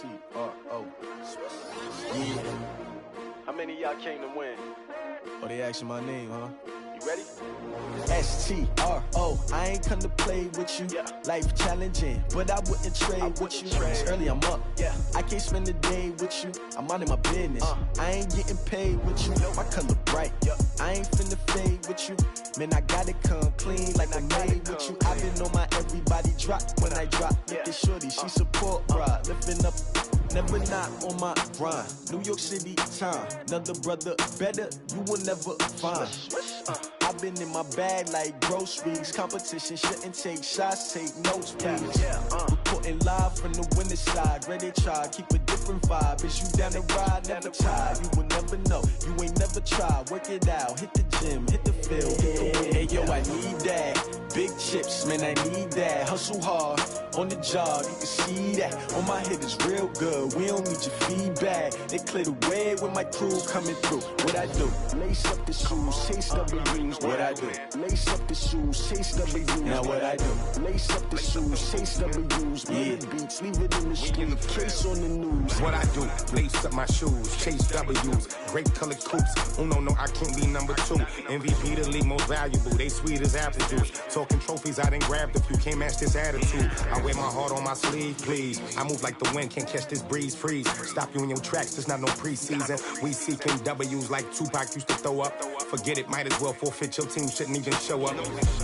S-T-R-O. Yeah. How many of y'all came to win? Oh, they asking my name, huh? You ready? S-T-R-O. I ain't come to play with you. Yeah. Life challenging, but I wouldn't trade with you. It's early, I'm up. Yeah. I can't spend the day with you. I'm minding my business. I ain't getting paid with you. My color bright. I ain't finna fade with you. Man, I gotta come clean like I made with you. I've been on my everybody drop when I drop. Look at shorty, she support, bruh. Lifting up, never not on my grind. New York City time. Another brother better, you will never find. I've been in my bag like groceries. Competition shouldn't take shots, take notes, please. Reporting live from the winning side. Ready to try, keep a different vibe. Is you down the ride, never tired. You will never know, you ain't never tried. Work it out, hit the gym, hit the field, hit the wind. Hey yo, I need that. Big chips, man, I need that. Hustle hard, on the job, you can see that. On my head is real good, we don't need your feedback. They clear the way with my crew coming through. What I do? Lace up the shoes, chase W's. What I do? Lace up the shoes, chase W's. Now what I do? Lace up the shoes, chase W's. Yeah. Beats, leave it in the street, case on the news. What I do? Lace up my shoes, chase W's. Great colored coops. Oh no, I can't be number 2. MVP the league most valuable. They sweet as apple juice. Talking trophies, I done grabbed a few. Can't match this attitude. I wear my heart on my sleeve, please. I move like the wind, can't catch this breeze, freeze. Stop you in your tracks, there's not no preseason. We seeking W's like Tupac used to throw up. Forget it, might as well forfeit. Your team shouldn't even show up.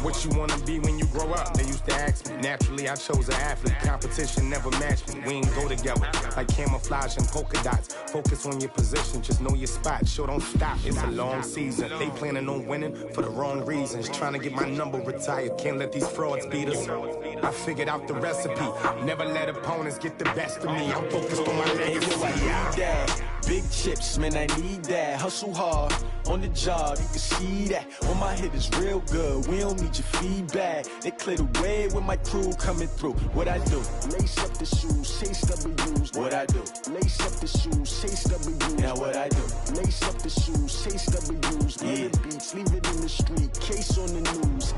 What you wanna be when you grow up? They used to ask me. Naturally, I chose an athlete. Competition never matched me. We ain't go together like camouflage and polka dots. Focus on your position, just know your spot. Sure, don't stop. It's a long season. They planning on winning for the wrong reasons. Trying to get my number retired. Can't let these frauds beat us. I figured out the recipe. Never let opponents get the best of me. I'm focused on my legacy. I need that. Big chips, man, I need that. Hustle hard, on the job, you can see that. On my head is real good, we don't need your feedback. They clear the way with my crew coming through. What I do? Lace up the shoes, chase W's. What I do? Lace up the shoes, chase W's. Now what I do? Lace up the shoes, chase W's. Yeah. Beats, leave it in the street, case on the news.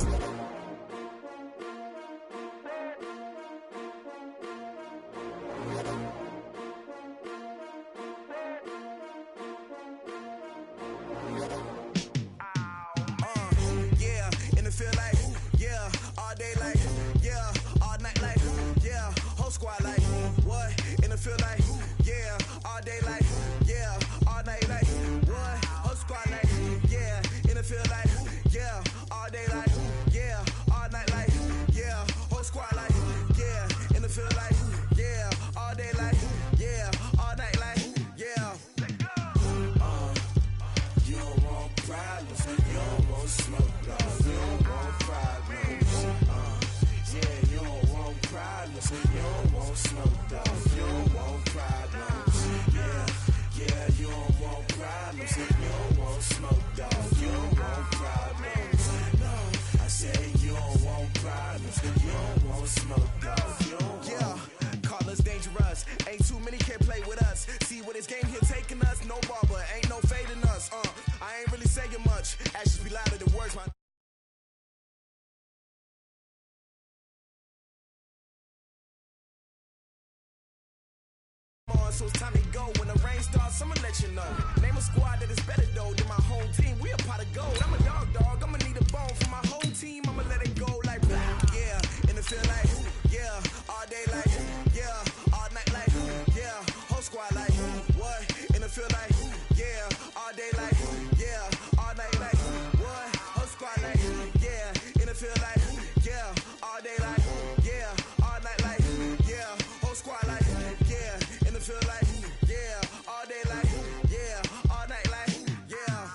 So it's time to go. When the rain starts, I'ma let you know. Name a squad that is better though than my whole team. We a pot of gold. I'm a dog. I'ma need a bone for my whole team. I'ma let it go like blah. Yeah, and it feel like yeah, all day like yeah, all night like yeah, whole squad like what? And it feel like yeah, all day like yeah, all night like what? Whole squad like yeah, and it feel like yeah, all day like yeah, all night like yeah, whole squad like yeah. Feel like, yeah, all day like, yeah, all night like, yeah.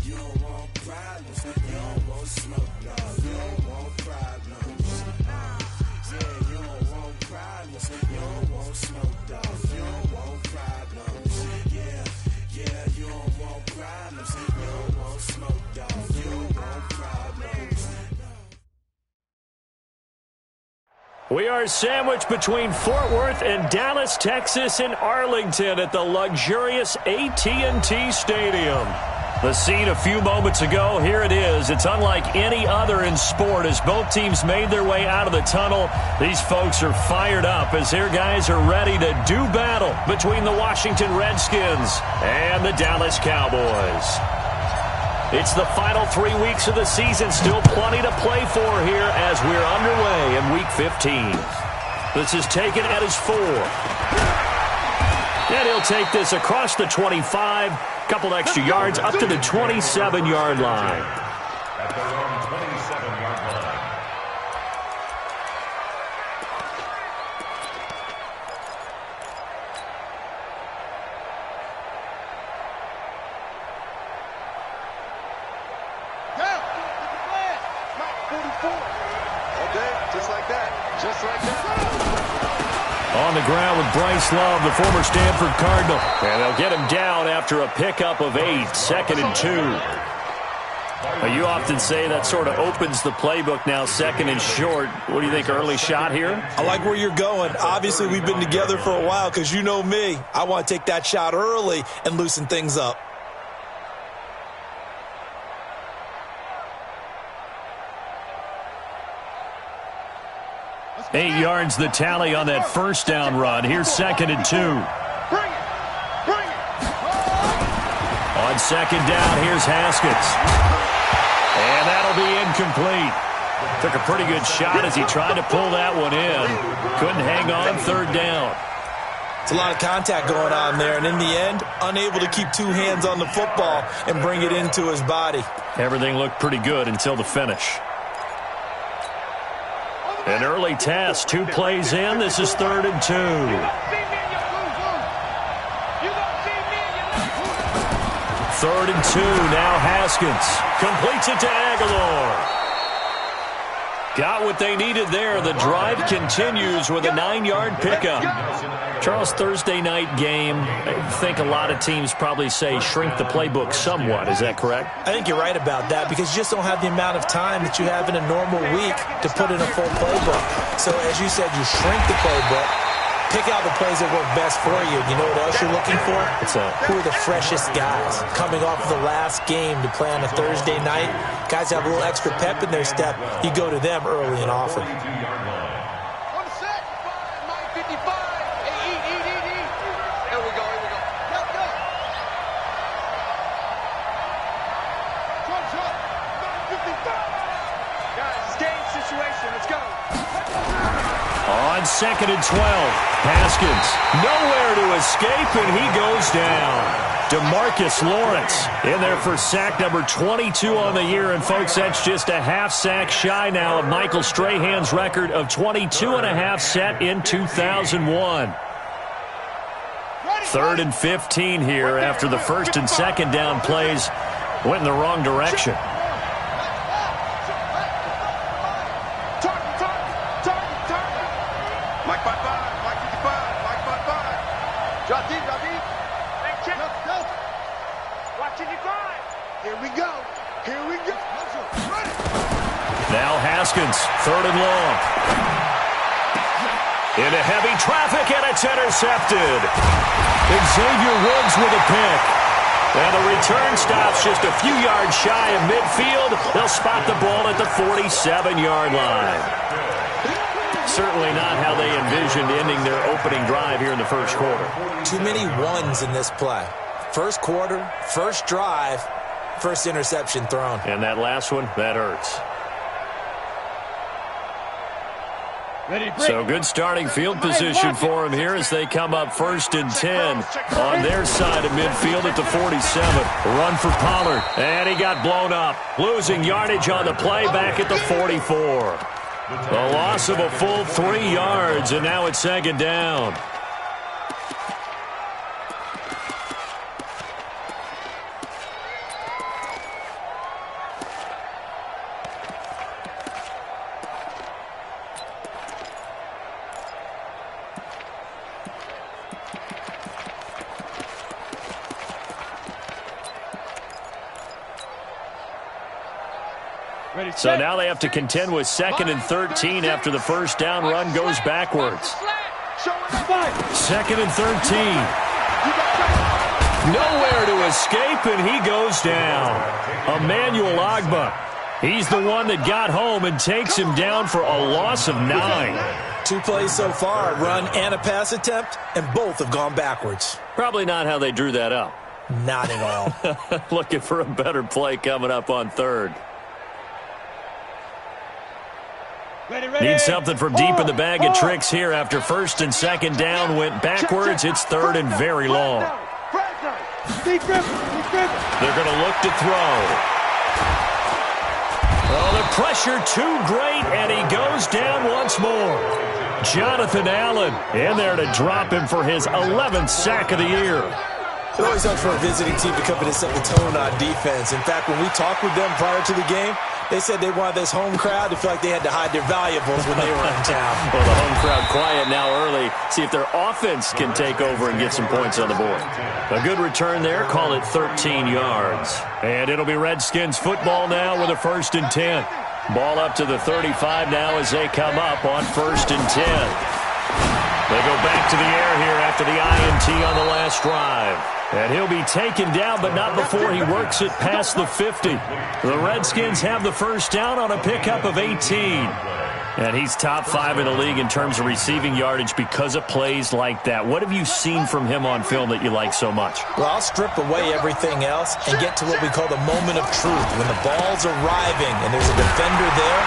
You don't want problems, you don't want smoke, no. You don't want problems, yeah, you don't want problems, you don't want smoke, no. You don't want problems, yeah, you don't want problems, you don't want smoke, no. You don't want problems. We are sandwiched between Fort Worth and Dallas, Texas, and Arlington at the luxurious AT&T Stadium. The scene a few moments ago, here it is. It's unlike any other in sport as both teams made their way out of the tunnel. These folks are fired up as their guys are ready to do battle between the Washington Redskins and the Dallas Cowboys. It's the final 3 weeks of the season. Still plenty to play for here as we're underway in Week 15. This is taken at his 4. And he'll take this across the 25. Couple extra yards up to the 27-yard line. At their own 27-yard line. Go! 44. Okay, just like that. Just like that. On the ground with Bryce Love, the former Stanford Cardinal. And they'll get him down after a pickup of 8, 2nd and 2. Now, you often say that sort of opens the playbook now, 2nd and short. What do you think, early shot here? I like where you're going. Obviously, we've been together for a while because you know me. I want to take that shot early and loosen things up. Eight yards the tally on that first down run. Here's 2nd and 2. Bring it! Bring it! On 2nd down, here's Haskins. And that'll be incomplete. Took a pretty good shot as he tried to pull that one in. Couldn't hang on 3rd down. It's a lot of contact going on there, and in the end, unable to keep 2 hands on the football and bring it into his body. Everything looked pretty good until the finish. An early test, 2 plays in. This is 3rd and 2. 3rd and 2, now Haskins. Completes it to Aguilar. Got what they needed there. The drive continues with a 9-yard pickup. Charles, Thursday night game, I think a lot of teams probably say shrink the playbook somewhat. Is that correct? I think you're right about that because you just don't have the amount of time that you have in a normal week to put in a full playbook. So, as you said, you shrink the playbook, pick out the plays that work best for you. You know what else you're looking for? Who are the freshest guys coming off of the last game to play on a Thursday night? Guys have a little extra pep in their step. You go to them early and often. On 2nd and 12, Haskins nowhere to escape, and he goes down. DeMarcus Lawrence in there for sack number 22 on the year. And, folks, that's just a half sack shy now of Michael Strahan's record of 22.5 set in 2001. 3rd and 15 here after the 1st and 2nd down plays went in the wrong direction. Now Haskins, 3rd and long. Into heavy traffic, and it's intercepted. Xavier Woods with a pick. And the return stops just a few yards shy of midfield. They'll spot the ball at the 47-yard line. Certainly not how they envisioned ending their opening drive here in the first quarter. Too many ones in this play. First quarter, first drive, first interception thrown. And that last one, that hurts. So good starting field position for him here as they come up 1st and 10 on their side of midfield at the 47. Run for Pollard, and he got blown up. Losing yardage on the play back at the 44. A loss of a full 3 yards, and now it's 2nd down. So now they have to contend with 2nd and 13 after the first down run goes backwards. 2nd and 13. Nowhere to escape, and he goes down. Emmanuel Agba. He's the one that got home and takes him down for a loss of 9. 2 plays so far, a run and a pass attempt, and both have gone backwards. Probably not how they drew that up. Not at all. Looking for a better play coming up on 3rd. Need something from deep in the bag of tricks here after 1st and 2nd down went backwards. It's 3rd and very long. They're going to look to throw. Oh, the pressure too great, and he goes down once more. Jonathan Allen in there to drop him for his 11th sack of the year. It always helps for a visiting team to come in and set the tone on defense. In fact, when we talked with them prior to the game, they said they wanted this home crowd to feel like they had to hide their valuables when they were in town. Well, the home crowd quiet now early. See if their offense can take over and get some points on the board. A good return there. Call it 13 yards. And it'll be Redskins football now with a 1st and 10. Ball up to the 35 now as they come up on 1st and 10. They go back to the air here after the INT on the last drive. And he'll be taken down, but not before he works it past the 50. The Redskins have the 1st down on a pickup of 18. And he's top 5 in the league in terms of receiving yardage because of plays like that. What have you seen from him on film that you like so much? Well, I'll strip away everything else and get to what we call the moment of truth. When the ball's arriving and there's a defender there,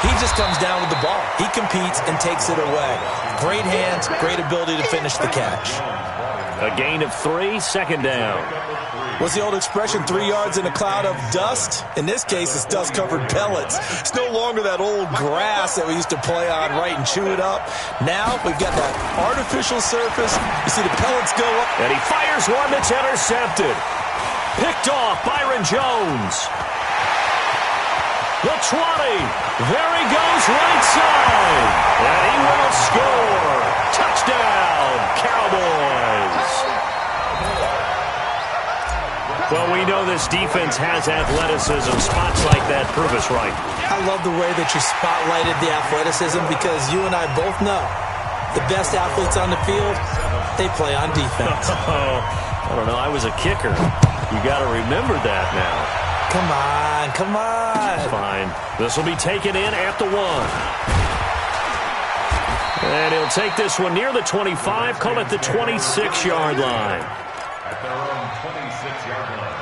he just comes down with the ball. He competes and takes it away. Great hands, great ability to finish the catch. A gain of 3, 2nd down. What's the old expression, 3 yards in a cloud of dust? In this case, it's dust-covered pellets. It's no longer that old grass that we used to play on, right, and chew it up. Now we've got that artificial surface. You see the pellets go up. And he fires one that's intercepted. Picked off Byron Jones. The 20. There he goes right side. And he will score. Touchdown, Cowboys. Well, we know this defense has athleticism. Spots like that prove us right. I love the way that you spotlighted the athleticism because you and I both know the best athletes on the field, they play on defense. I don't know. I was a kicker. You got to remember that now. Come on, come on. Fine. This will be taken in at the 1. And he'll take this one near the 25, call it the 26-yard line. At their own 26-yard line.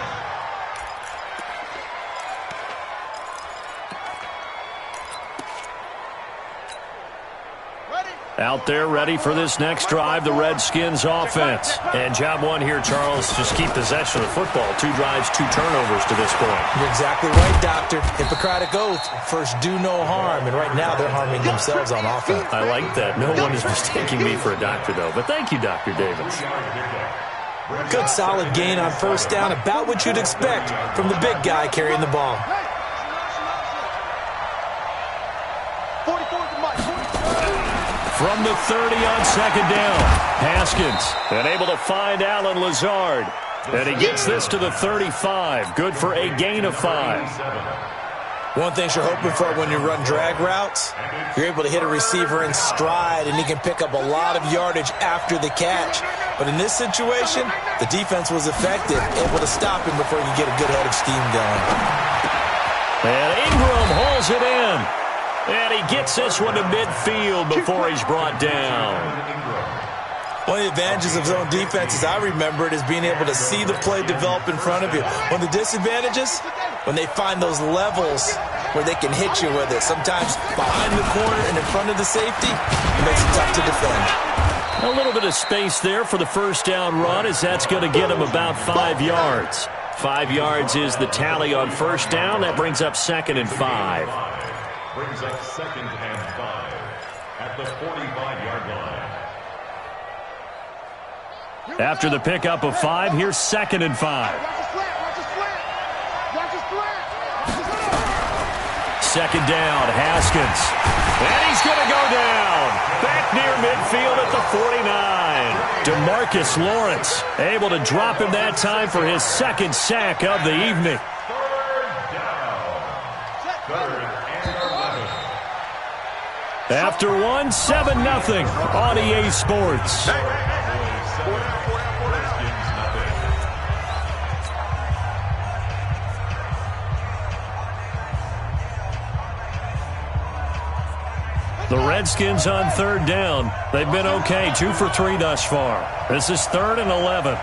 Out there ready for this next drive, the Redskins offense. And job 1 here, Charles, just keep possession of the football. 2 drives, 2 turnovers to this point. You're exactly right, Doctor. Hippocratic oath, first do no harm. And right now they're harming themselves on offense. I like that. No one is mistaking me for a doctor, though. But thank you, Dr. Davis. Good solid gain on 1st down, about what you'd expect from the big guy carrying the ball. From the 30 on 2nd down, Haskins, and able to find Alan Lazard. And he gets this to the 35. Good for a gain of 5. One thing you're hoping for when you run drag routes, you're able to hit a receiver in stride, and he can pick up a lot of yardage after the catch. But in this situation, the defense was effective, able to stop him before he could get a good head of steam going. And Ingram hauls it in. And he gets this one to midfield before he's brought down. One of the advantages of zone defense, as I remember it, is being able to see the play develop in front of you. One of the disadvantages, when they find those levels where they can hit you with it. Sometimes behind the corner and in front of the safety, it makes it tough to defend. A little bit of space there for the 1st down run, as that's going to get him about 5 yards. 5 yards is the tally on 1st down. That brings up 2nd and 5. Brings up 2nd and 5 at the 45-yard line. After the pickup of 5, here's 2nd and 5. 2nd down, Haskins. And he's going to go down. Back near midfield at the 49. DeMarcus Lawrence able to drop him that time for his 2nd sack of the evening. 3rd and 11. After 1, 7-0 on EA Sports. The Redskins on third down. They've been okay, 2 for 3 thus far. This is 3rd and 11.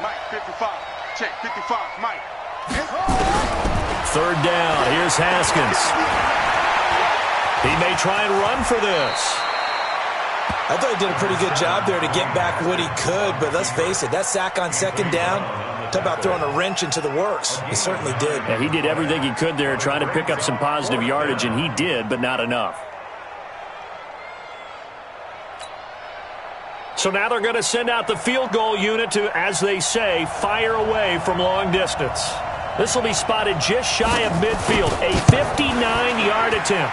Mike, 55. Check, 55, Mike. 3rd down. Here's Haskins. He may try and run for this. I thought he did a pretty good job there to get back what he could, but let's face it, that sack on 2nd down, talk about throwing a wrench into the works. He certainly did. Yeah, he did everything he could there trying to pick up some positive yardage, and he did, but not enough. So now they're going to send out the field goal unit to, as they say, fire away from long distance. This will be spotted just shy of midfield, a 59-yard attempt.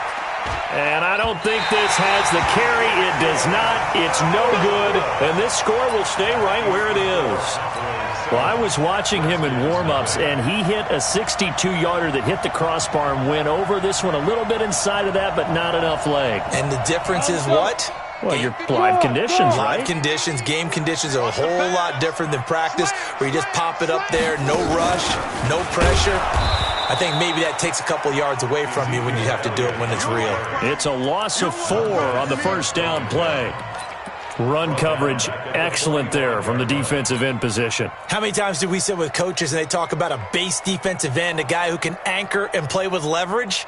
And I don't think this has the carry. It does not. It's no good. And this score will stay right where it is. Well, I was watching him in warm-ups, and he hit a 62-yarder that hit the crossbar and went over. This one a little bit inside of that, but not enough leg. And the difference is what? Well, your live conditions, right? Live conditions, game conditions are a whole lot different than practice, where you just pop it up there, no rush, no pressure. I think maybe that takes a couple yards away from you when you have to do it when it's real. It's a loss of 4 on the first down play. Run coverage, excellent there from the defensive end position. How many times do we sit with coaches and they talk about a base defensive end, a guy who can anchor and play with leverage?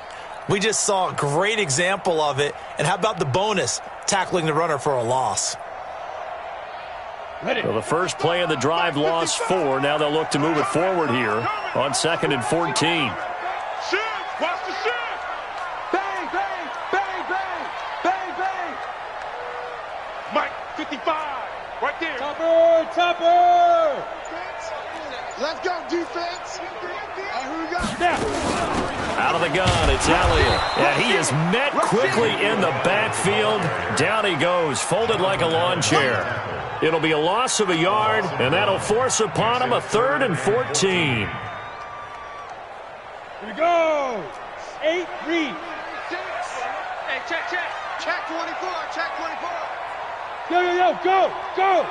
We just saw a great example of it. And how about the bonus, tackling the runner for a loss? So the first play of the drive lost 4. Now they'll look to move it forward here on 2nd and 14. Shoot! Watch the shoot! Bang, bang, bang, bang, bang, bang! Mike, 55, right there. Topper! Let's go, defense! Who we got? Now. Out of the gun, it's Elliott. And he is met quickly in the backfield. Down he goes, folded like a lawn chair. It'll be a loss of a yard, and that'll force upon him a 3rd and 14. Here we go. 8 read. Hey, check. Check 24, check 24. Go.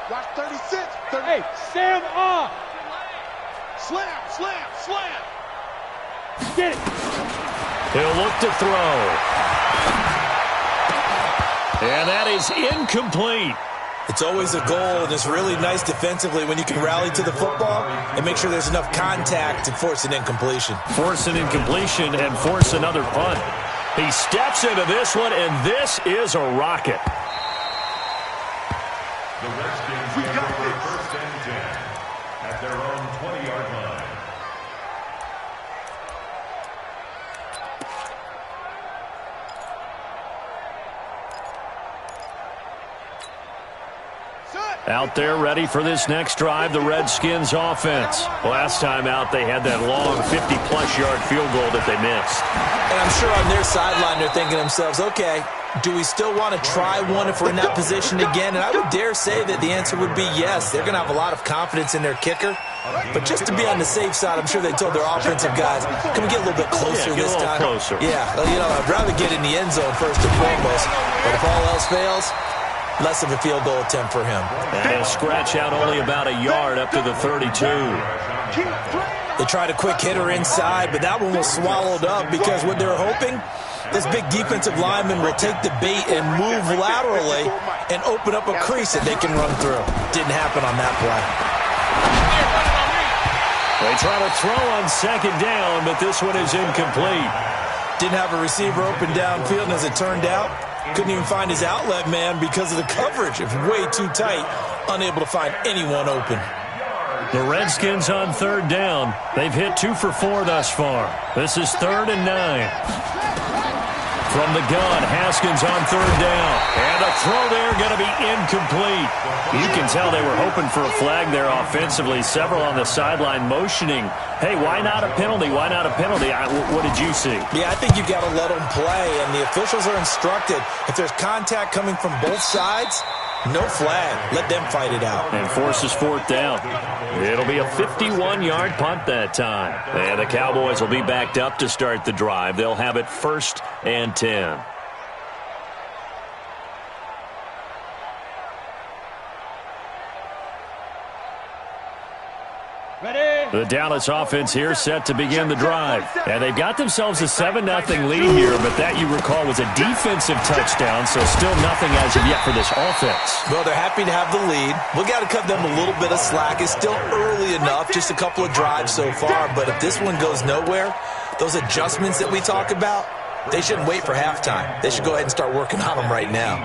Watch 36. Hey, Sam off. Slam. Get it. He'll look to throw. And that is incomplete. It's always a goal, and it's really nice defensively when you can rally to the football and make sure there's enough contact to force an incompletion. Force an incompletion and force another punt. He steps into this one, and this is a rocket. The Redskins go for 1st and 10 at their own 20-yard line. Out there ready for this next drive, the Redskins offense. Last time out, they had that long 50-plus yard field goal that they missed. And I'm sure on their sideline they're thinking to themselves, okay, do we still want to try one if we're in that position again? And I would dare say that the answer would be yes. They're going to have a lot of confidence in their kicker. But just to be on the safe side, I'm sure they told their offensive guys, can we get a little bit closer this time? Closer. Yeah, I'd rather get in the end zone first and foremost. But if all else fails, less of a field goal attempt for him. And he'll scratch out only about a yard up to the 32. They tried a quick hitter inside, but that one was swallowed up because what they're hoping, this big defensive lineman will take the bait and move laterally and open up a crease that they can run through. Didn't happen on that play. They try to throw on 2nd down, but this one is incomplete. Didn't have a receiver open downfield, and as it turned out, couldn't even find his outlet man because of the coverage. It was way too tight, unable to find anyone open. The Redskins on 3rd down. They've hit 2 for 4 thus far. This is 3rd and 9. From the gun, Haskins on 3rd down. And a throw there going to be incomplete. You can tell they were hoping for a flag there offensively. Several on the sideline motioning, hey, why not a penalty? Why not a penalty? What did you see? Yeah, I think you got to let them play, and the officials are instructed. If there's contact coming from both sides, no flag. Let them fight it out. And forces 4th down. It'll be a 51-yard punt that time. And the Cowboys will be backed up to start the drive. They'll have it 1st and 10. The Dallas offense here set to begin the drive. And they've got themselves a 7-0 lead here, but that, you recall, was a defensive touchdown, so still nothing as of yet for this offense. Well, they're happy to have the lead. We've got to cut them a little bit of slack. It's still early enough, just a couple of drives so far, but if this one goes nowhere, those adjustments that we talk about, they shouldn't wait for halftime. They should go ahead and start working on them right now.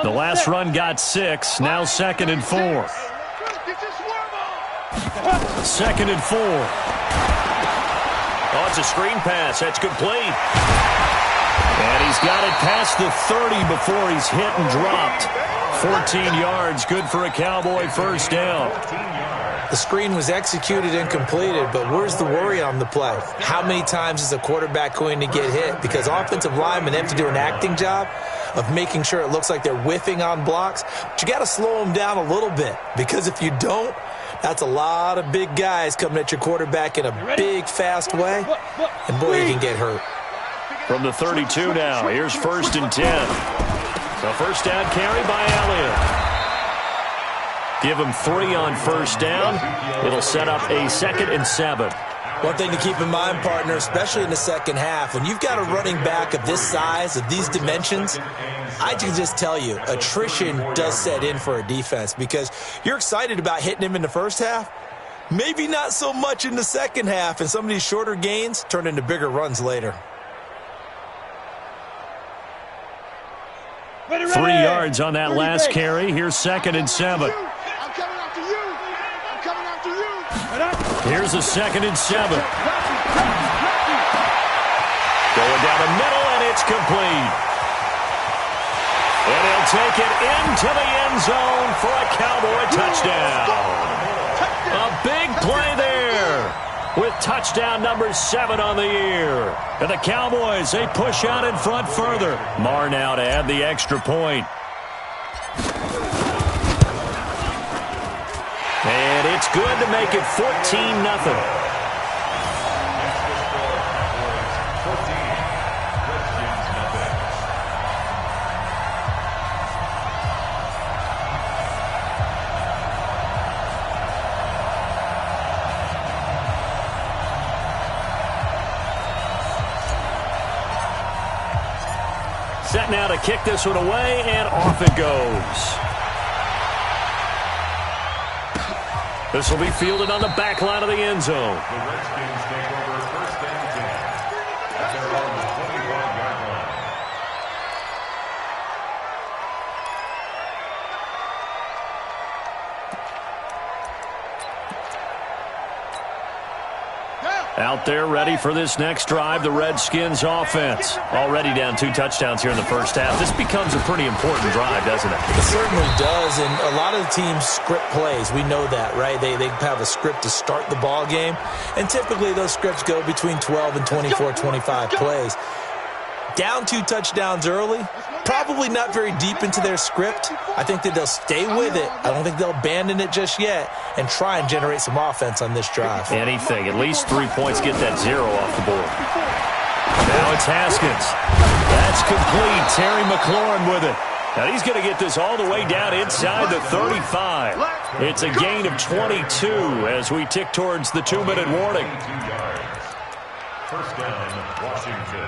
The last run got 6, now 2nd and 4. 2nd and 4. Oh, it's a screen pass. That's complete. And he's got it past the 30 before he's hit and dropped. 14 yards, good for a Cowboy first down. The screen was executed and completed, but where's the worry on the play? How many times is a quarterback going to get hit? Because offensive linemen have to do an acting job of making sure it looks like they're whiffing on blocks. But you got to slow them down a little bit, because if you don't, that's a lot of big guys coming at your quarterback in a big, fast way, and boy, you can get hurt. From the 32 now, here's 1st and 10. So first down carry by Elliott. Give him 3 on first down. It'll set up a 2nd and 7. One thing to keep in mind, partner, especially in the second half, when you've got a running back of this size, of these dimensions, I can just tell you, attrition does set in for a defense, because you're excited about hitting him in the first half, maybe not so much in the second half, and some of these shorter gains turn into bigger runs later. 3 yards on that last carry. Here's 2nd and 7. Here's a 2nd and 7. Going down the middle, and it's complete. And he'll take it into the end zone for a Cowboy touchdown. A big play there with touchdown number 7 on the year. And the Cowboys, they push out in front further. Marr now to add the extra point. And it's good to make it 14-0. Set now to kick this one away, and off it goes. This will be fielded on the back line of the end zone. The Redskins take over 1st and 10 at their own 25-yard line. Out there ready for this next drive, the Redskins offense. Already down 2 touchdowns here in the first half. This becomes a pretty important drive, doesn't it? It certainly does, and a lot of the teams script plays. We know that, right? They have a script to start the ball game, and typically those scripts go between 12 and 24, 25 plays. Down 2 touchdowns early, probably not very deep into their script. I think that they'll stay with it. I don't think they'll abandon it just yet and try and generate some offense on this drive. Anything. At least 3 points, get that 0 off the board. Now it's Haskins. That's complete. Terry McLaurin with it. Now he's going to get this all the way down inside the 35. It's a gain of 22 as we tick towards the 2-minute warning. 2 yards. First down, Washington.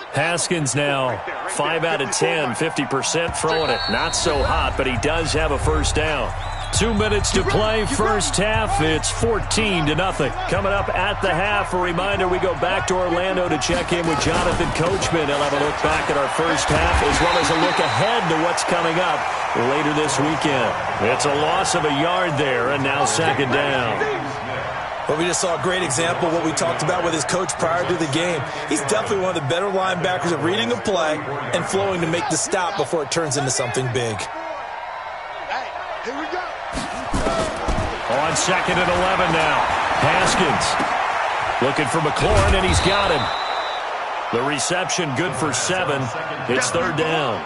Haskins now 5 out of 10, 50% throwing it. Not so hot, but he does have a first down. 2 minutes to play, first half. It's 14-0. Coming up at the half, a reminder, we go back to Orlando to check in with Jonathan Coachman. He'll have a look back at our first half, as well as a look ahead to what's coming up later this weekend. It's a loss of a yard there, and now 2nd down. Well, we just saw a great example of what we talked about with his coach prior to the game. He's definitely one of the better linebackers at reading a play and flowing to make the stop before it turns into something big. Here we go. On 2nd and 11 now. Haskins looking for McLaurin, and he's got him. The reception good for 7. It's 3rd down.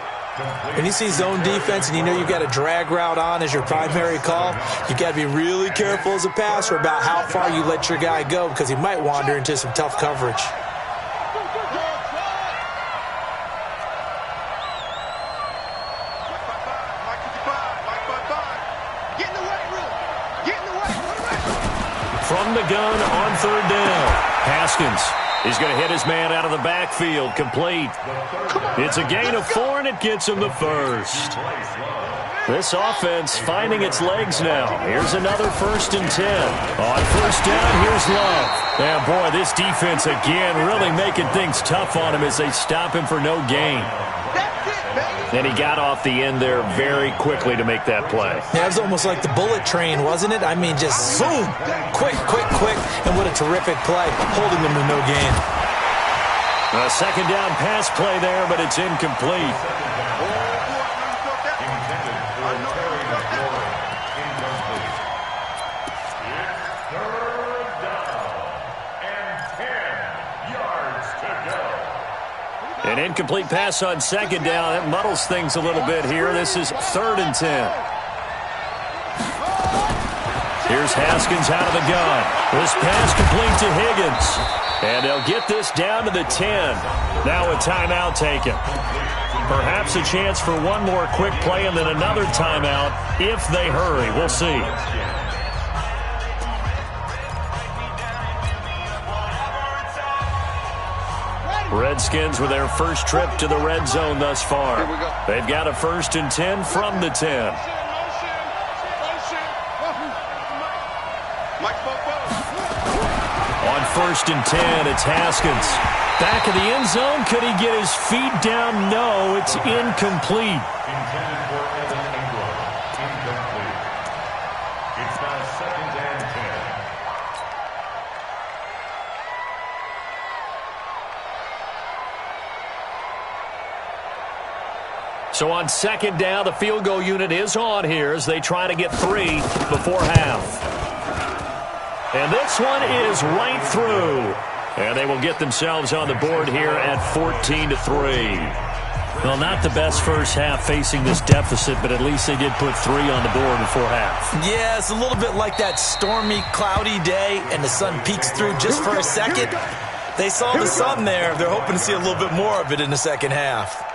When you see zone defense and you know you've got a drag route on as your primary call, you've got to be really careful as a passer about how far you let your guy go, because he might wander into some tough coverage. from the gun on third down. Haskins is going to hit his man out of the backfield. Complete. It's a gain of 4, and it gets him the first. This offense finding its legs now. Here's another 1st and 10. On first down, here's Love. And boy, this defense again really making things tough on him as they stop him for no gain. And he got off the end there very quickly to make that play. Yeah, it was almost like the bullet train, wasn't it? I mean, just zoom, quick, and what a terrific play, holding them to no gain. A second down pass play there, but it's incomplete. An incomplete pass on second down. That muddles things a little bit here. This is 3rd and 10. Here's Haskins out of the gun. This pass complete to Higgins. And they'll get this down to the 10. Now a timeout taken. Perhaps a chance for one more quick play and then another timeout if they hurry. We'll see. Redskins with their first trip to the red zone thus far. They've got a 1st and 10 from the 10. On 1st and 10, it's Haskins. Back of the end zone. Could he get his feet down? No, it's incomplete. Intended for Evan Ingram. Incomplete. It's now 2nd and 10. So on second down, the field goal unit is on here as they try to get 3 before half. And this one is right through. And they will get themselves on the board here at 14-3. Well, not the best first half facing this deficit, but at least they did put 3 on the board before half. Yeah, it's a little bit like that stormy, cloudy day, and the sun peeks through just for a second. They saw the sun there. They're hoping to see a little bit more of it in the second half.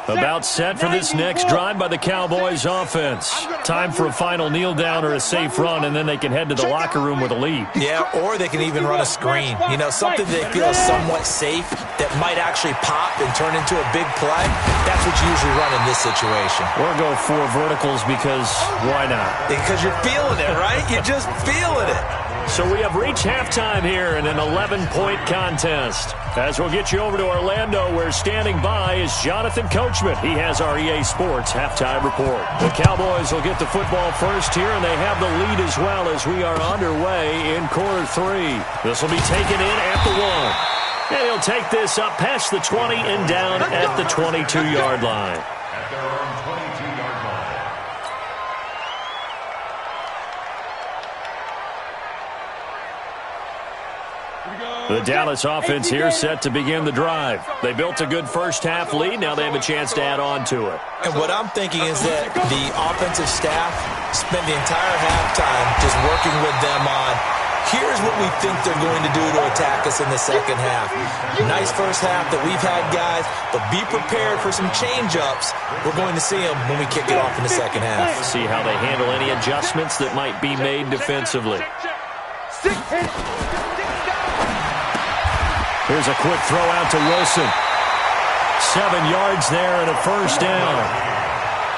About set for this next drive by the Cowboys offense. Time for a final kneel down or a safe run, and then they can head to the locker room with a lead. Yeah, or they can even run a screen. You know, something they feel is somewhat safe that might actually pop and turn into a big play. That's what you usually run in this situation. Or go 4 verticals because why not? Because you're feeling it, right? You're just feeling it. So we have reached halftime here in an 11-point contest. As we'll get you over to Orlando, where standing by is Jonathan Coachman. He has our EA Sports halftime report. The Cowboys will get the football first here, and they have the lead as well as we are underway in quarter 3. This will be taken in at the 1. And he'll take this up past the 20 and down at the 22-yard line. At their own 22-yard line. The Dallas offense here set to begin the drive. They built a good first half lead. Now they have a chance to add on to it. And what I'm thinking is that the offensive staff spent the entire halftime just working with them on, here's what we think they're going to do to attack us in the second half. Nice first half that we've had, guys, but be prepared for some change-ups. We're going to see them when we kick it off in the second half. See how they handle any adjustments that might be made defensively. Here's a quick throw out to Wilson. 7 yards there and a first down.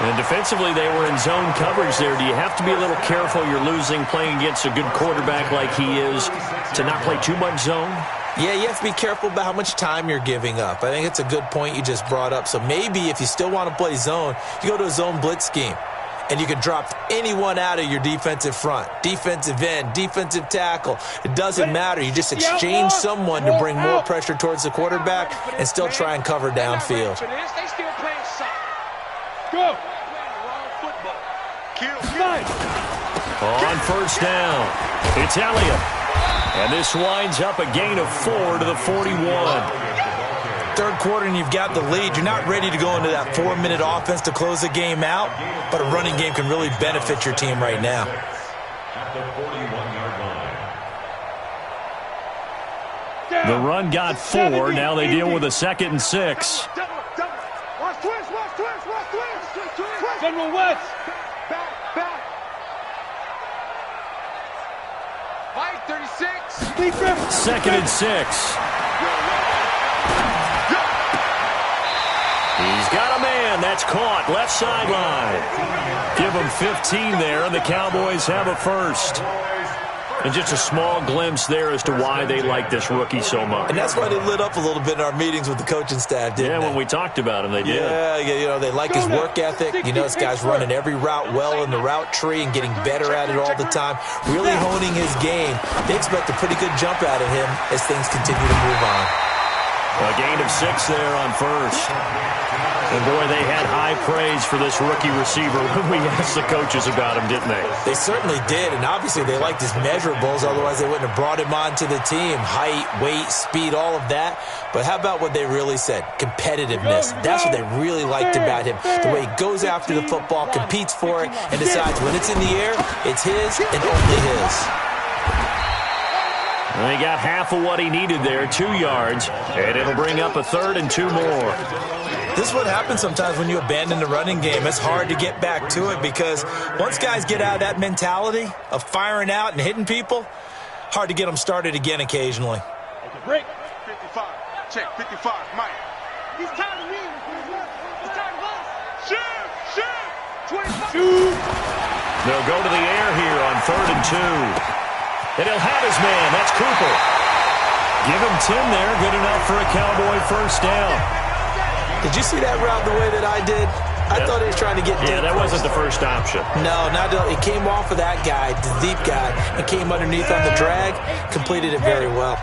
And defensively, they were in zone coverage there. Do you have to be a little careful you're losing playing against a good quarterback like he is to not play too much zone? Yeah, you have to be careful about how much time you're giving up. I think it's a good point you just brought up. So maybe if you still want to play zone, you go to a zone blitz scheme. And you can drop anyone out of your defensive front, defensive end, defensive tackle. It doesn't matter. You just exchange someone to bring more pressure towards the quarterback and still try and cover downfield. Go. On first down, it's Elliott. And this winds up a gain of 4 to the 41. Third quarter and you've got the lead. You're not ready to go into that 4-minute offense to close the game out, but a running game can really benefit your team right now. At the 41-yard line. The run got 4. Now they deal with a 2nd and 6. Watch twist, watch twist, watch twist. General West. Back. Mike, 36. 2nd and 6. He's got a man. That's caught. Left sideline. Give him 15 there, and the Cowboys have a first. And just a small glimpse there as to why they like this rookie so much. And that's why they lit up a little bit in our meetings with the coaching staff, didn't they? When we talked about him, they did. Yeah, they like his work ethic. This guy's running every route well in the route tree and getting better at it all the time, really honing his game. They expect a pretty good jump out of him as things continue to move on. A gain of 6 there on first. And, boy, they had high praise for this rookie receiver when we asked the coaches about him, didn't they? They certainly did, and obviously they liked his measurables. Otherwise, they wouldn't have brought him onto the team. Height, weight, speed, all of that. But how about what they really said? Competitiveness. That's what they really liked about him. The way he goes after the football, competes for it, and decides when it's in the air, it's his and only his. And he got half of what he needed there, 2 yards, and it'll bring up a 3rd and 2 more. This is what happens sometimes when you abandon the running game. It's hard to get back to it because once guys get out of that mentality of firing out and hitting people, hard to get them started again occasionally. Break. 55. Check. 55. Mike. He's tired of me. He's tired of us. Shoot. 25. Shoot. They'll go to the air here on 3rd and 2. And he'll have his man. That's Cooper. Give him 10 there. Good enough for a Cowboy first down. Did you see that route the way that I did? I thought he was trying to get deep. Yeah, that wasn't the first option. No, it came off of that guy, the deep guy, and came underneath on the drag. Completed it very well.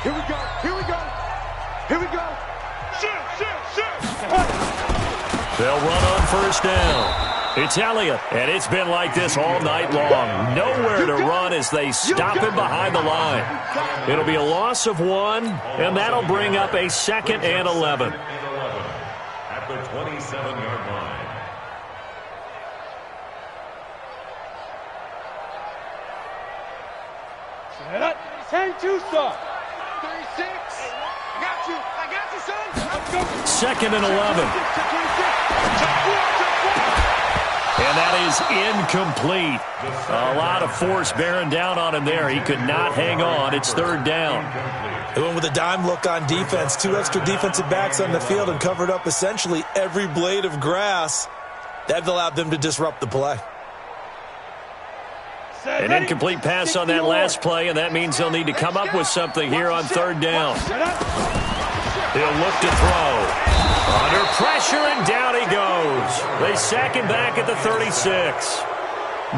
Here we go. Shoot. They'll run on first down. It's Elliott, and it's been like this all night long. Nowhere to run as they stop him behind the line. It'll be a loss of 1, and that'll bring up a 2nd and 11. At the 27-yard line. Set up. 10-2, sir. 36. I got you, son. 2nd and 11. And that is incomplete. A lot of force bearing down on him there. He could not hang on. It's 3rd down. They went with a dime look on defense. 2 extra defensive backs on the field and covered up essentially every blade of grass. That allowed them to disrupt the play. An incomplete pass on that last play, and that means they'll need to come up with something here on 3rd down. He'll look to throw. Under pressure, and down he goes. They sack him back at the 36.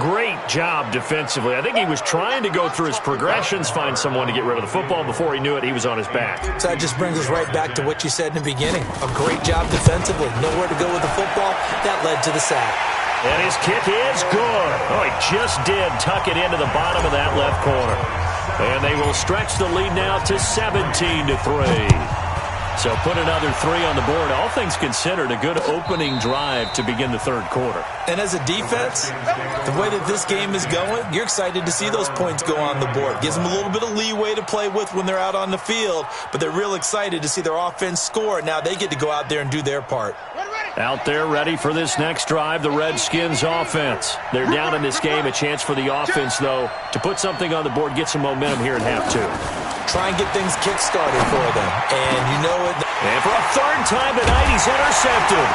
Great job defensively. I think he was trying to go through his progressions, find someone to get rid of the football. Before he knew it, he was on his back. So that just brings us right back to what you said in the beginning. A great job defensively. Nowhere to go with the football. That led to the sack. And his kick is good. Oh, he just did tuck it into the bottom of that left corner. And they will stretch the lead now to 17-3. So put another 3 on the board. All things considered, a good opening drive to begin the 3rd quarter. And as a defense, the way that this game is going, you're excited to see those points go on the board. Gives them a little bit of leeway to play with when they're out on the field, but they're real excited to see their offense score. Now they get to go out there and do their part. Out there ready for this next drive, the Redskins offense. They're down in this game. A chance for the offense, though, to put something on the board, get some momentum here in half 2. Try and get things kick-started for them. And you know it. And for a 3rd time tonight, he's intercepted.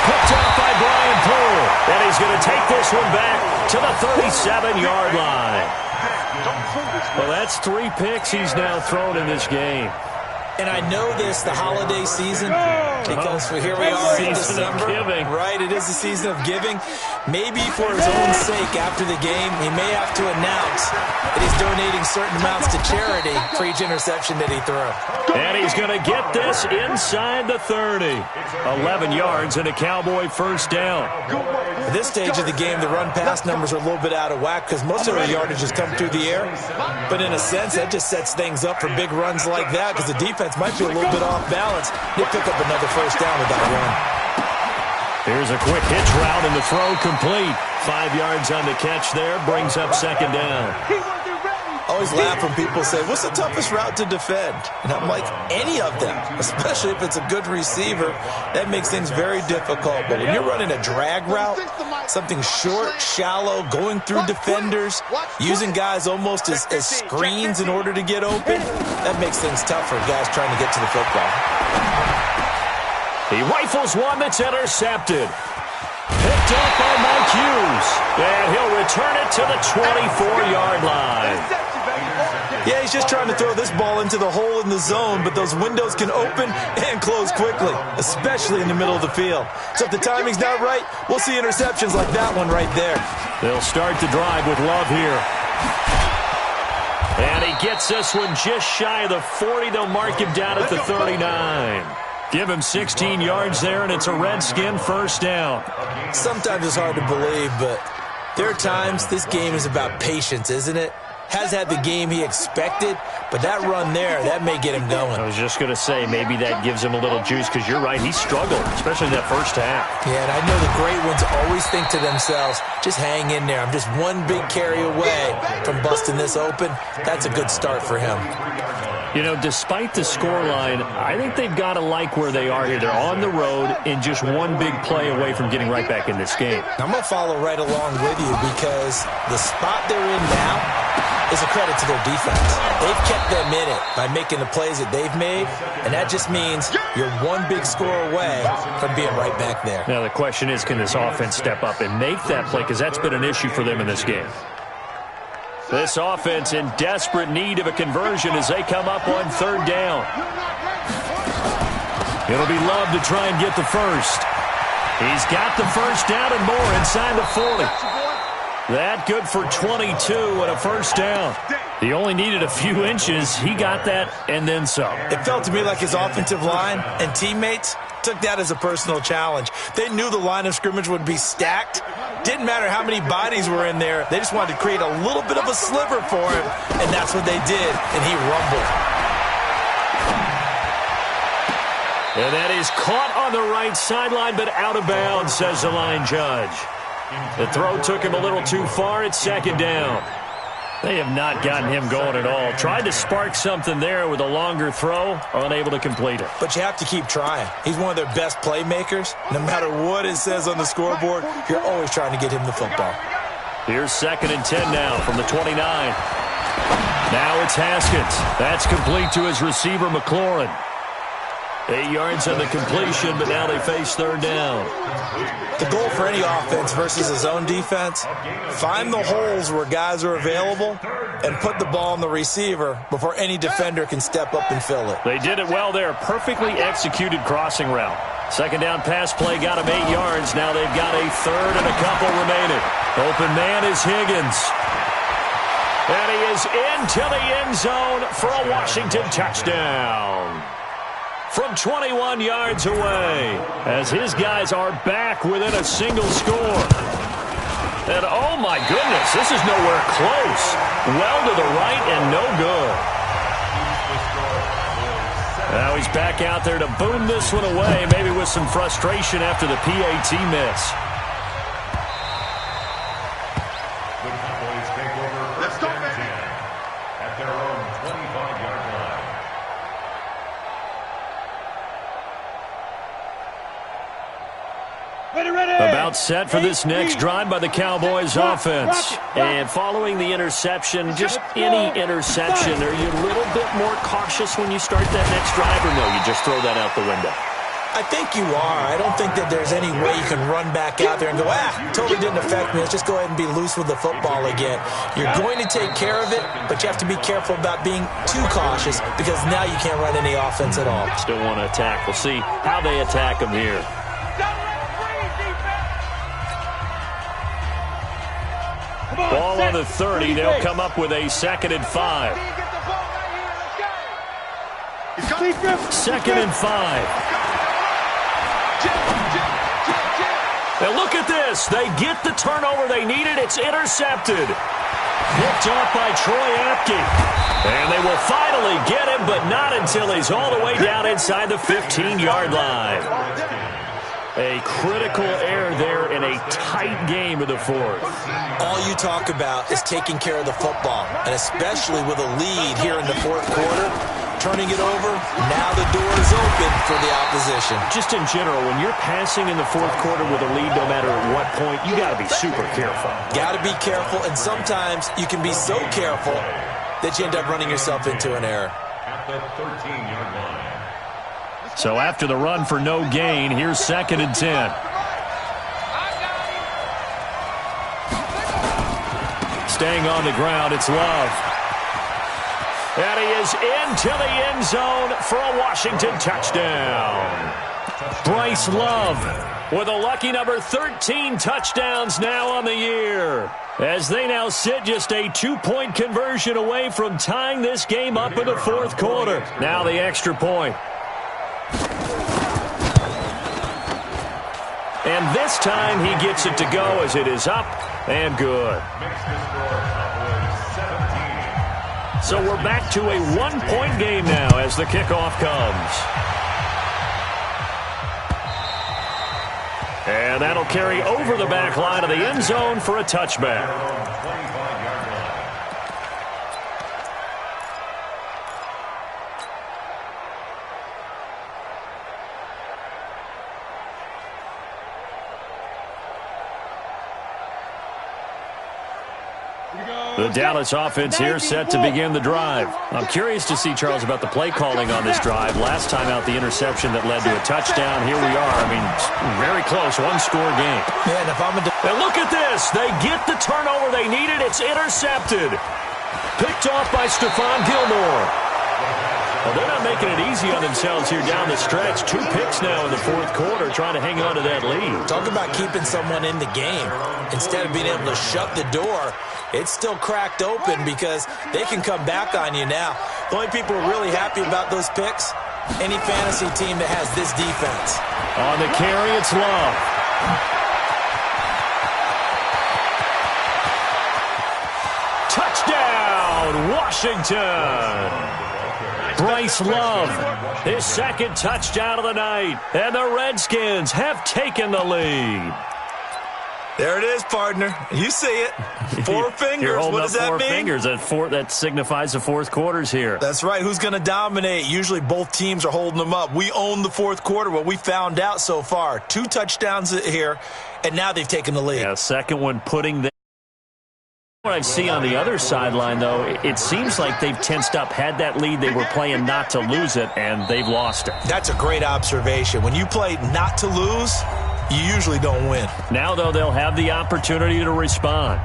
Picked off by Brian Poole. And he's going to take this one back to the 37-yard line. Well, that's 3 picks he's now thrown in this game. And I know this, the holiday season, because here we are in December. Right, it is the season of giving. Maybe for his own sake, after the game, he may have to announce that he's donating certain amounts to charity for each interception that he threw. And he's going to get this inside the 30. 11 yards and a Cowboy first down. At this stage of the game, the run-pass numbers are a little bit out of whack because most of their yardage has come through the air. But in a sense, that just sets things up for big runs like that because the defense might be a little bit off balance. They pick up another first down with that run. Here's a quick hitch route and the throw complete. 5 yards on the catch there, brings up 2nd down. always laugh when people say, what's the toughest route to defend? And I'm like, any of them, especially if it's a good receiver. That makes things very difficult. But when you're running a drag route, something short, shallow, going through defenders, using guys almost as screens in order to get open, that makes things tough for guys trying to get to the football. He rifles one that's intercepted. Picked up by Mike Hughes. And he'll return it to the 24-yard line. Yeah, he's just trying to throw this ball into the hole in the zone, but those windows can open and close quickly, especially in the middle of the field. So if the timing's not right, we'll see interceptions like that one right there. They'll start the drive with Love here. And he gets this one just shy of the 40. They'll mark him down at the 39. Give him 16 yards there, and it's a Redskin first down. Sometimes it's hard to believe, but there are times this game is about patience, isn't it? Has had the game he expected, but that run there, that may get him going. I was just going to say, maybe that gives him a little juice, because you're right, he struggled, especially in that first half. Yeah, and I know the great ones always think to themselves, just hang in there. I'm just one big carry away from busting this open. That's a good start for him. You know, despite the scoreline, I think they've got to like where they are here. They're on the road and just one big play away from getting right back in this game. I'm going to follow right along with you because the spot they're in now is a credit to their defense. They've kept them in it by making the plays that they've made, and that just means you're one big score away from being right back there. Now, the question is, can this offense step up and make that play? Because that's been an issue for them in this game. This offense in desperate need of a conversion as they come up on third down. It'll be Love to try and get the first. He's got the first down and more inside the 40. That good for 22 and a first down. He only needed a few inches. He got that and then some. It felt to me like his offensive line and teammates took that as a personal challenge. They knew the line of scrimmage would be stacked. Didn't matter how many bodies were in there. They just wanted to create a little bit of a sliver for him, and that's what they did, and he rumbled. And that is caught on the right sideline, but out of bounds, says the line judge. The throw took him a little too far. It's second down. They have not gotten him going at all. Tried to spark something there with a longer throw, unable to complete it. But you have to keep trying. He's one of their best playmakers. No matter what it says on the scoreboard, you're always trying to get him the football. Here's 2nd and 10 now from the 29. Now it's Haskins. That's complete to his receiver, McLaurin. 8 yards on the completion, but now they face third down. The goal for any offense versus his own defense, find the holes where guys are available and put the ball on the receiver before any defender can step up and fill it. They did it well there. Perfectly executed crossing route. Second down pass play got him 8 yards. Now they've got a third and a couple remaining. Open man is Higgins. And he is into the end zone for a Washington touchdown. From 21 yards away, as his guys are back within a single score. And oh my goodness, this is nowhere close. Well to the right and no good. Now he's back out there to boom this one away, maybe with some frustration after the PAT miss. The Cowboys take over first and 10 at their own 25-yard line. About set for this next drive by the Cowboys offense. And following the interception, just any interception, are you a little bit more cautious when you start that next drive, or no, you just throw that out the window? I think you are. I don't think that there's any way you can run back out there and go, totally didn't affect me. Let's just go ahead and be loose with the football again. You're going to take care of it, but you have to be careful about being too cautious because now you can't run any offense at all. Still want to attack. We'll see how they attack them here. Ball on the 30. They'll come up with a 2nd and 5. 2nd and 5. Now look at this. They get the turnover they needed. It's intercepted. Picked off by Troy Apke. And they will finally get him, but not until he's all the way down inside the 15-yard line. A critical error there in a tight game of the fourth. All you talk about is taking care of the football, and especially with a lead here in the fourth quarter, turning it over, now the door is open for the opposition. Just in general, when you're passing in the fourth quarter with a lead, no matter at what point, you got to be super careful. Got to be careful, and sometimes you can be so careful that you end up running yourself into an error. At the 13-yard line. So after the run for no gain, here's 2nd and 10. Staying on the ground, it's Love. And he is into the end zone for a Washington touchdown. Bryce Love with a lucky number 13 touchdowns now on the year, as they now sit just a 2-point conversion away from tying this game up in the fourth quarter. Now the extra point. And this time he gets it to go as it is up and good. So we're back to a 1-point game now as the kickoff comes. And that'll carry over the back line of the end zone for a touchback. The Dallas offense here set to begin the drive. I'm curious to see, Charles, about the play calling on this drive. Last time out, the interception that led to a touchdown. Here we are. I mean, very close, one-score game. Man, if I'm and look at this. They get the turnover they needed. It's intercepted. Picked off by Stephon Gilmore. Well, they're not making it easy on themselves here down the stretch. 2 picks now in the fourth quarter, trying to hang on to that lead. Talk about keeping someone in the game. Instead of being able to shut the door, it's still cracked open because they can come back on you now. The only people who are really happy about those picks, any fantasy team that has this defense. On the carry, it's Love. Touchdown, Washington! Bryce Love, his 2nd touchdown of the night, and the Redskins have taken the lead. There it is, partner. You see it. 4 fingers. You're holding what does up that 4 mean? fingers. That signifies the fourth quarter's here. That's right. Who's going to dominate? Usually both teams are holding them up. We own the fourth quarter. What we found out so far, 2 touchdowns here, and now they've taken the lead. Yeah, second one putting the... What I see on the other sideline, though, it seems like they've tensed up. Had that lead, they were playing not to lose it, and they've lost it. That's a great observation. When you play not to lose, you usually don't win. Now, though, they'll have the opportunity to respond.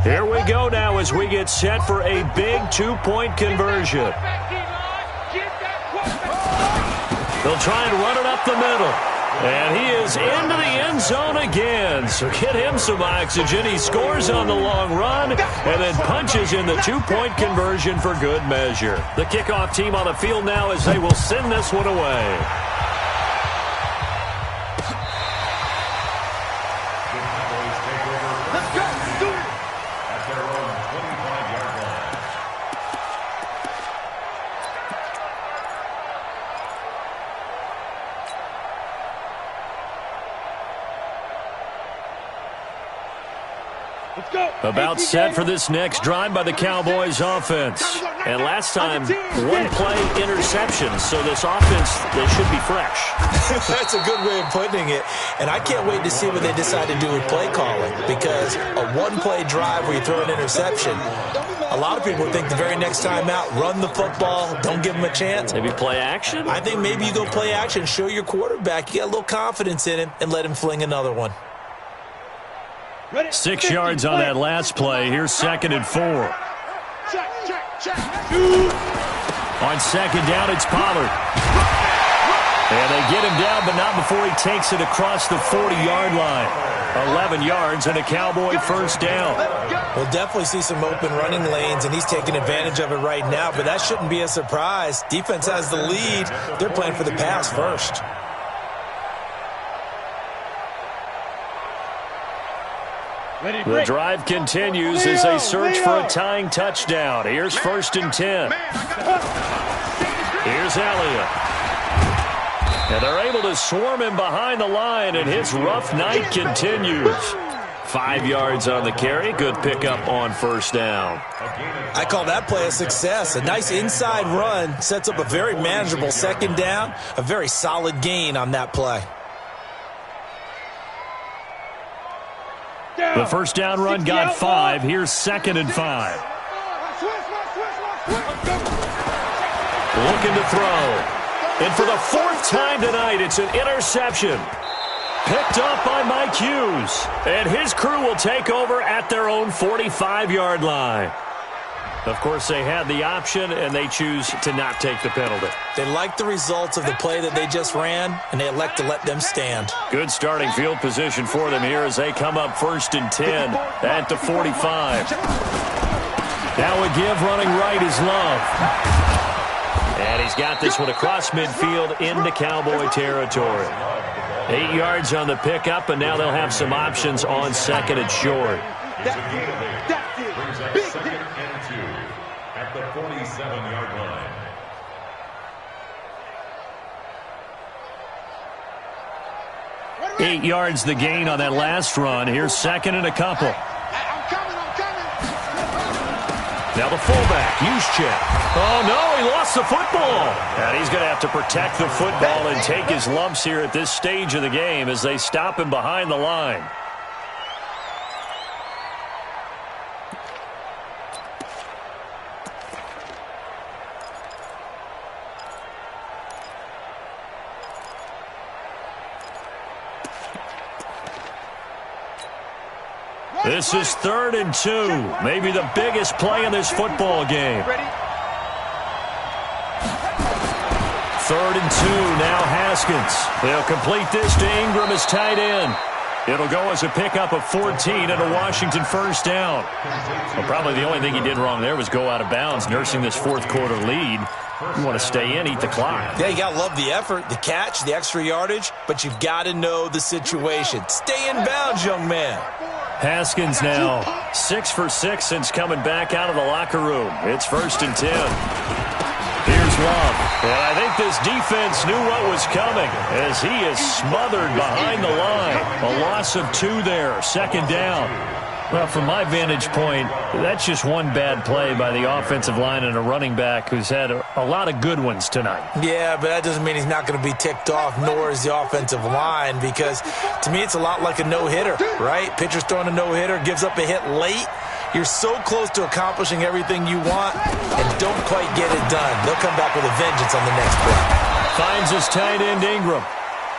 Here we go now as we get set for a big 2-point conversion. They'll try and run it up the middle. And he is into the end zone again. So get him some oxygen. He scores on the long run and then punches in the 2-point conversion for good measure. The kickoff team on the field now as they will send this one away. About set for this next drive by the Cowboys offense. And last time, 1-play interception. So this offense, they should be fresh. That's a good way of putting it. And I can't wait to see what they decide to do with play calling. Because a 1-play drive where you throw an interception, a lot of people think the very next time out, run the football, don't give them a chance. Maybe play action? I think maybe you go play action, show your quarterback you got a little confidence in him, and let him fling another one. 6 yards on that last play. Here's 2nd and 4. On 2nd down, it's Pollard. And they get him down, but not before he takes it across the 40-yard line. 11 yards and a Cowboy first down. We'll definitely see some open running lanes, and he's taking advantage of it right now, but that shouldn't be a surprise. Defense has the lead. They're playing for the pass first. The drive continues as they search for a tying touchdown. Here's 1st and 10. Here's Elliott. And they're able to swarm him behind the line, and his rough night continues. 5 yards on the carry. Good pickup on 1st down. I call that play a success. A nice inside run sets up a very manageable 2nd down. A very solid gain on that play. The 1st down run got 5. Here's 2nd and 5. Looking to throw. And for the 4th time tonight, it's an interception. Picked up by Mike Hughes. And his crew will take over at their own 45-yard line. Of course, they had the option, and they choose to not take the penalty. They like the results of the play that they just ran, and they elect to let them stand. Good starting field position for them here as they come up 1st and 10 at the 45. Now a give running right is Love. And he's got this one across midfield into Cowboy territory. 8 yards on the pickup, and now they'll have some options on 2nd and short. Brings up 2nd and 2 at the 47-yard line. Eight yards the gain on that last run. Here's 2nd and a couple. Now the fullback, Juszczyk. Oh, no, he lost the football. And he's going to have to protect the football and take his lumps here at this stage of the game as they stop him behind the line. This is 3rd and 2, maybe the biggest play in this football game. 3rd and 2, now Haskins. They'll complete this to Ingram as tight end. It'll go as a pickup of 14 and a Washington 1st down. Well, probably the only thing he did wrong there was go out of bounds, nursing this 4th quarter lead. You want to stay in, eat the clock. Yeah, you got to love the effort, the catch, the extra yardage, but you've got to know the situation. Stay in bounds, young man. Haskins now 6 for 6 since coming back out of the locker room. It's 1st and 10. Here's Love. And I think this defense knew what was coming as he is smothered behind the line. A loss of 2 there, 2nd down. Well, from my vantage point, that's just one bad play by the offensive line and a running back who's had a lot of good ones tonight. Yeah, but that doesn't mean he's not going to be ticked off, nor is the offensive line, because to me it's a lot like a no-hitter, right? Pitcher's throwing a no-hitter, gives up a hit late. You're so close to accomplishing everything you want and don't quite get it done. They'll come back with a vengeance on the next play. Finds his tight end, Ingram.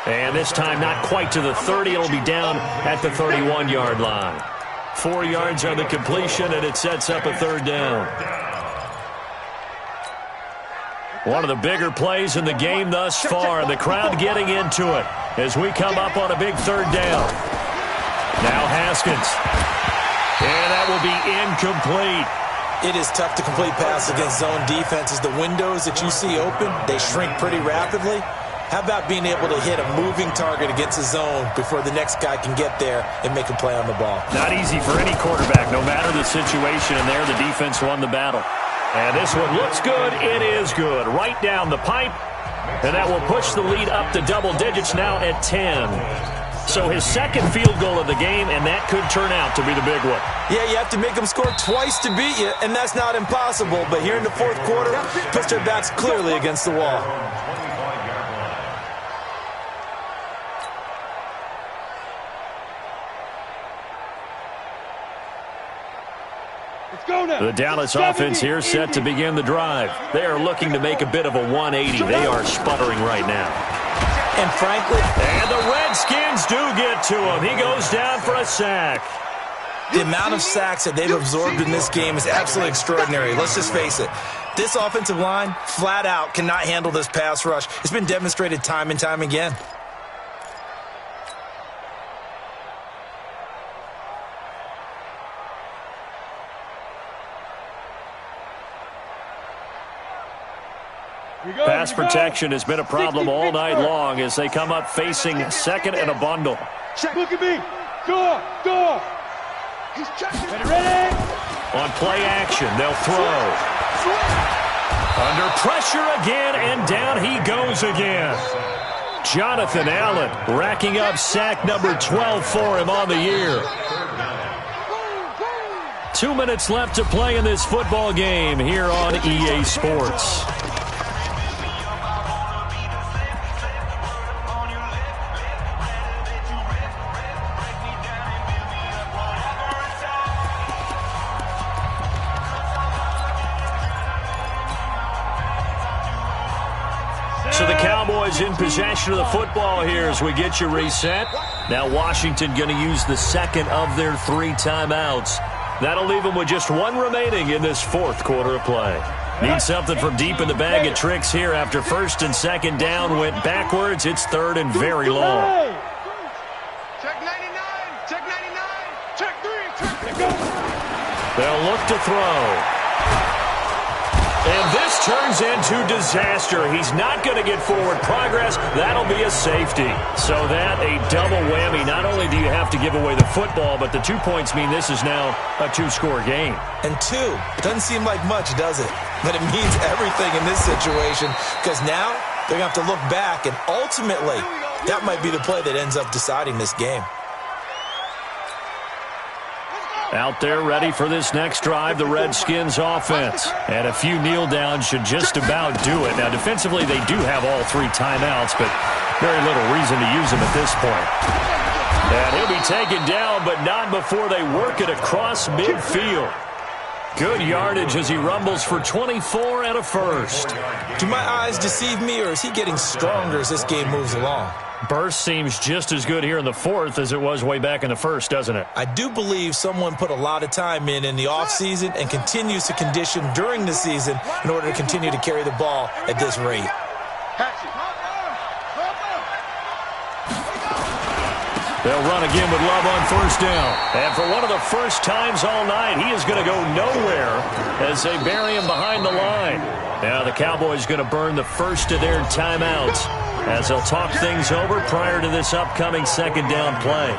And this time not quite to the 30. It'll be down at the 31-yard line. 4 yards on the completion, and it sets up a 3rd down. One of the bigger plays in the game thus far, and the crowd getting into it as we come up on a big 3rd down. Now Haskins. And that will be incomplete. It is tough to complete pass against zone defenses. The windows that you see open, they shrink pretty rapidly. How about being able to hit a moving target against a zone before the next guy can get there and make a play on the ball? Not easy for any quarterback, no matter the situation. And there, the defense won the battle. And this one looks good. It is good. Right down the pipe. And that will push the lead up to double digits now at 10. So his 2nd field goal of the game, and that could turn out to be the big one. Yeah, you have to make them score twice to beat you, and that's not impossible. But here in the 4th quarter, puts their backs clearly against the wall. The Dallas offense here set to begin the drive. They are looking to make a bit of a 180. They are sputtering right now. And frankly... And the Redskins do get to him. He goes down for a sack. The amount of sacks that they've absorbed in this game is absolutely extraordinary. Let's just face it. This offensive line, flat out, cannot handle this pass rush. It's been demonstrated time and time again. Pass protection has been a problem all night long as they come up facing 2nd and a bundle. Look at me. Door. Ready. On play action, they'll throw. Under pressure again, and down he goes again. Jonathan Allen racking up sack number 12 for him on the year. 2 minutes left to play in this football game here on EA Sports. So the Cowboys in possession of the football here as we get you reset. Now Washington going to use the second of their 3 timeouts. That'll leave them with just 1 remaining in this 4th quarter of play. Need something from deep in the bag of tricks here after 1st and 2nd down went backwards. It's 3rd and very long. Check 99. Check 99. Check 3. Check. They'll look to throw. And this turns into disaster. He's not going to get forward progress. That'll be a safety. So that a double whammy. Not only do you have to give away the football, but the 2 points mean this is now a 2-score game. And 2, it doesn't seem like much, does it? But it means everything in this situation because now they're going to have to look back, and ultimately that might be the play that ends up deciding this game. Out there ready for this next drive, the Redskins offense. And a few kneel downs should just about do it. Now, defensively, they do have all 3 timeouts, but very little reason to use them at this point. And he'll be taken down, but not before they work it across midfield. Good yardage as he rumbles for 24 and a first. Do my eyes deceive me, or is he getting stronger as this game moves along? Burst seems just as good here in the 4th as it was way back in the 1st, doesn't it? I do believe someone put a lot of time in the offseason and continues to condition during the season in order to continue to carry the ball at this rate. They'll run again with Love on 1st down. And for one of the first times all night, he is going to go nowhere as they bury him behind the line. Now the Cowboys going to burn the first of their timeouts as they'll talk things over prior to this upcoming 2nd down play.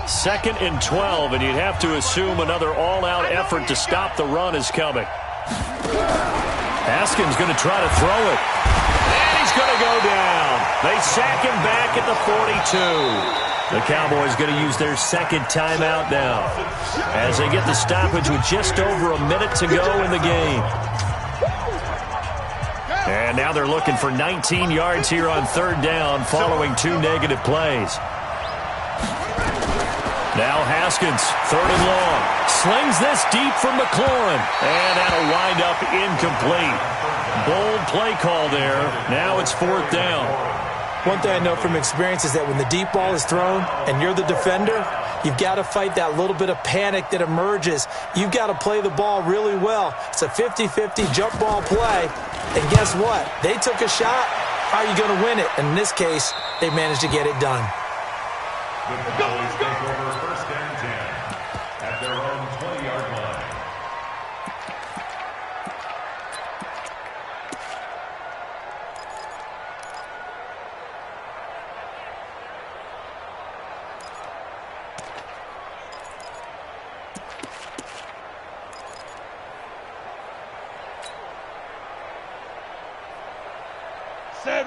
Second and 12, and you'd have to assume another all-out effort to stop the run is coming. Haskins going to try to throw it. And he's going to go down. They sack him back at the 42. The Cowboys going to use their 2nd timeout now as they get the stoppage with just over a minute to go in the game. And now they're looking for 19 yards here on 3rd down following 2 negative plays. Now Haskins, 3rd and long. Slings this deep from McLaurin. And that'll wind up incomplete. Bold play call there. Now it's 4th down. One thing I know from experience is that when the deep ball is thrown and you're the defender, you've got to fight that little bit of panic that emerges. You've got to play the ball really well. It's a 50-50 jump ball play. And guess what? They took a shot. How are you going to win it? And in this case, they managed to get it done. The Cowboys take over 1st and 10 at their own 20-yard line.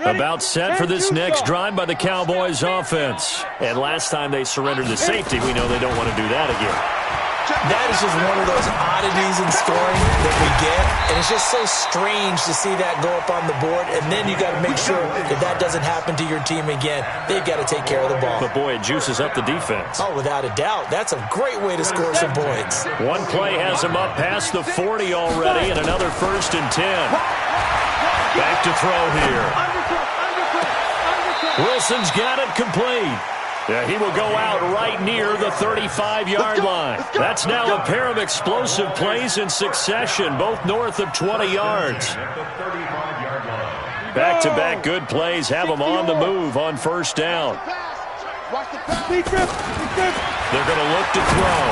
About set for this next drive by the Cowboys offense. And last time they surrendered the safety, we know they don't want to do that again. That is just one of those oddities in scoring that we get, and it's just so strange to see that go up on the board, and then you got to make sure that that doesn't happen to your team again. They've got to take care of the ball. But boy, it juices up the defense. Oh, without a doubt. That's a great way to score some points. One play has them up past the 40 already, and another 1st and 10. Back to throw here. Wilson's got it complete. Yeah, he will go out right near the 35-yard line. That's now a pair of explosive plays in succession, both north of 20 yards. Back-to-back good plays have them on the move on 1st down. They're going to look to throw.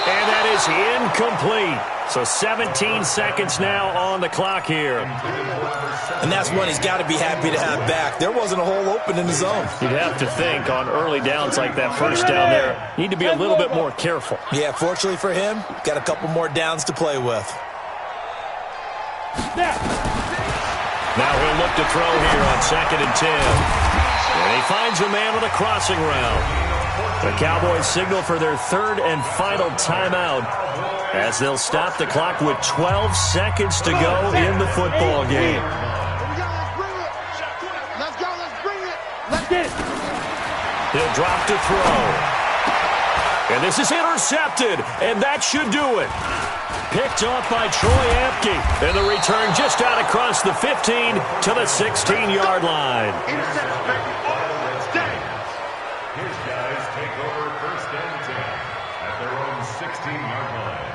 And that is incomplete. So 17 seconds now on the clock here. And that's one he's got to be happy to have back. There wasn't a hole open in the zone. You'd have to think on early downs like that first down there, need to be a little bit more careful. Yeah, fortunately for him, got a couple more downs to play with. Now he'll look to throw here on 2nd and 10. And he finds a man on a crossing route. The Cowboys signal for their 3rd and final timeout as they'll stop the clock with 12 seconds to go in the football game. Let's go, let's bring it. Let's get it. He'll drop to throw. And this is intercepted, and that should do it. Picked off by Troy Apke. And the return just out across the 15 to the 16-yard line. His guys take over 1st and 10 at their own 16-yard line.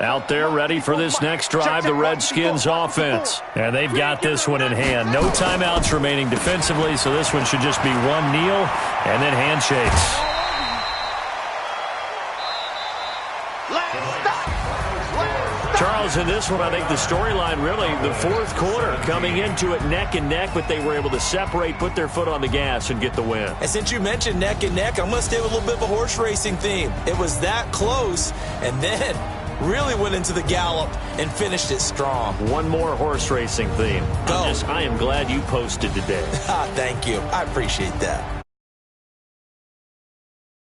Out there ready for this next drive, the Redskins offense. And they've got this one in hand. No timeouts remaining defensively, so this one should just be one kneel and then handshakes. Charles, in this one, I think the storyline really, the 4th quarter, coming into it neck and neck, but they were able to separate, put their foot on the gas, and get the win. And since you mentioned neck and neck, I'm going to stay with a little bit of a horse racing theme. It was that close, and then really went into the gallop and finished it strong. One more horse racing theme. Go. I am glad you posted today. Thank you. I appreciate that.